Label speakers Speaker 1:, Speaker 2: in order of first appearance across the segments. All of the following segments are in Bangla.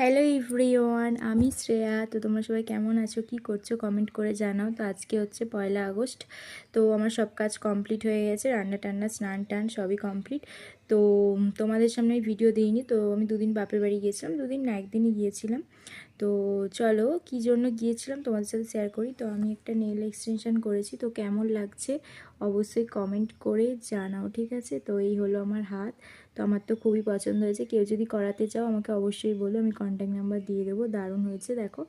Speaker 1: হ্যালো এভরিওয়ান, আমি শ্রেয়া। তো তোমরা সবাই কেমন আছো, কি করছো কমেন্ট করে জানাও। তো আজকে হচ্ছে 1 আগস্ট। তো আমার সব কাজ কমপ্লিট হয়ে গেছে, রান্না টান্না স্নান টান সবই কমপ্লিট। তো তোমাদের সামনে ভিডিও দিইনি। তো আমি দুদিন বাপের বাড়ি গিয়েছিলাম, দুদিন না একদিনই গিয়েছিলাম। তো চলো কী জন্য গিয়েছিলাম তোমাদের সাথে শেয়ার করি। তো আমি একটা নেল এক্সটেনশন করেছি, তো কেমন লাগছে অবশ্যই কমেন্ট করে জানাও, ঠিক আছে। তো এই হলো আমার হাত। তো আমার তো খুবই পছন্দ হয়েছে। কেউ যদি করাতে চাও আমাকে অবশ্যই বলো, আমি কন্ট্যাক্ট নাম্বার দিয়ে দেবো। দারুণ হয়েছে দেখো।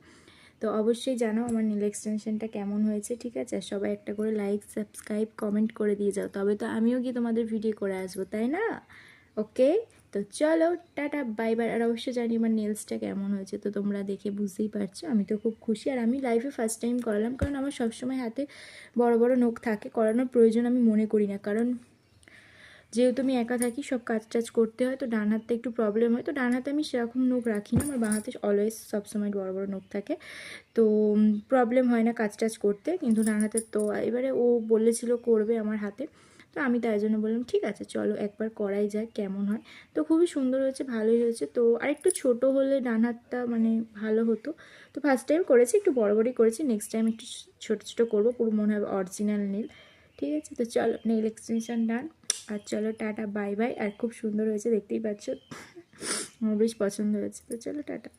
Speaker 1: তো অবশ্যই জানাও আমার নেল এক্সটেনশনটা কেমন হয়েছে, ঠিক আছে। আর সবাই একটা করে লাইক সাবস্ক্রাইব কমেন্ট করে দিয়ে যাও, তবে তো আমিও গিয়ে তোমাদের ভিডিও করে আসবো, তাই না? ওকে, তো চলো টাটা বাই বাই। আর অবশ্যই জানি আমার নেলসটা কেমন হয়েছে, তো তোমরা দেখে বুঝতেই পারছো আমি তো খুব খুশি। আর আমি লাইফে ফার্স্ট টাইম করালাম, কারণ আমার সবসময় হাতে বড় বড় নখ থাকে, করানোর প্রয়োজন আমি মনে করি না। কারণ যেহেতু আমি একা থাকি, সব কাজ টাজ করতে হয়, তো ডান হাতে একটু প্রবলেম হয়। তো ডান হাতে আমি সেরকম নখ রাখি না, আমার বাঁ হাতে অলওয়েজ সবসময় বড় বড় নখ থাকে। তো প্রবলেম হয় না কাজ টাজ করতে, কিন্তু ডান হাতে তো এবারে ও বলেছিল করবে আমার হাতে। তো আমি তাই জন্য বললাম ঠিক আছে চলো একবার করাই যায় কেমন হয়। তো খুবই সুন্দর হয়েছে, ভালোই হয়েছে। তো আরেকটু ছোটো হলে ডান হাতটা মানে ভালো হতো। তো ফার্স্ট টাইম করেছি, একটু বড় বড়ই করেছি, নেক্সট টাইম একটু ছোটো ছোটো করবো, পুরো মনে হবে অরিজিনাল নেল। ঠিক আছে, তো চলো নেল এক্সটেনশন ডান। আর চলো টাটা বাই বাই। আর খুব সুন্দর হয়েছে, দেখতেই পাচ্ছ, আমার বেশ পছন্দ হয়েছে। তো চলো টাটা।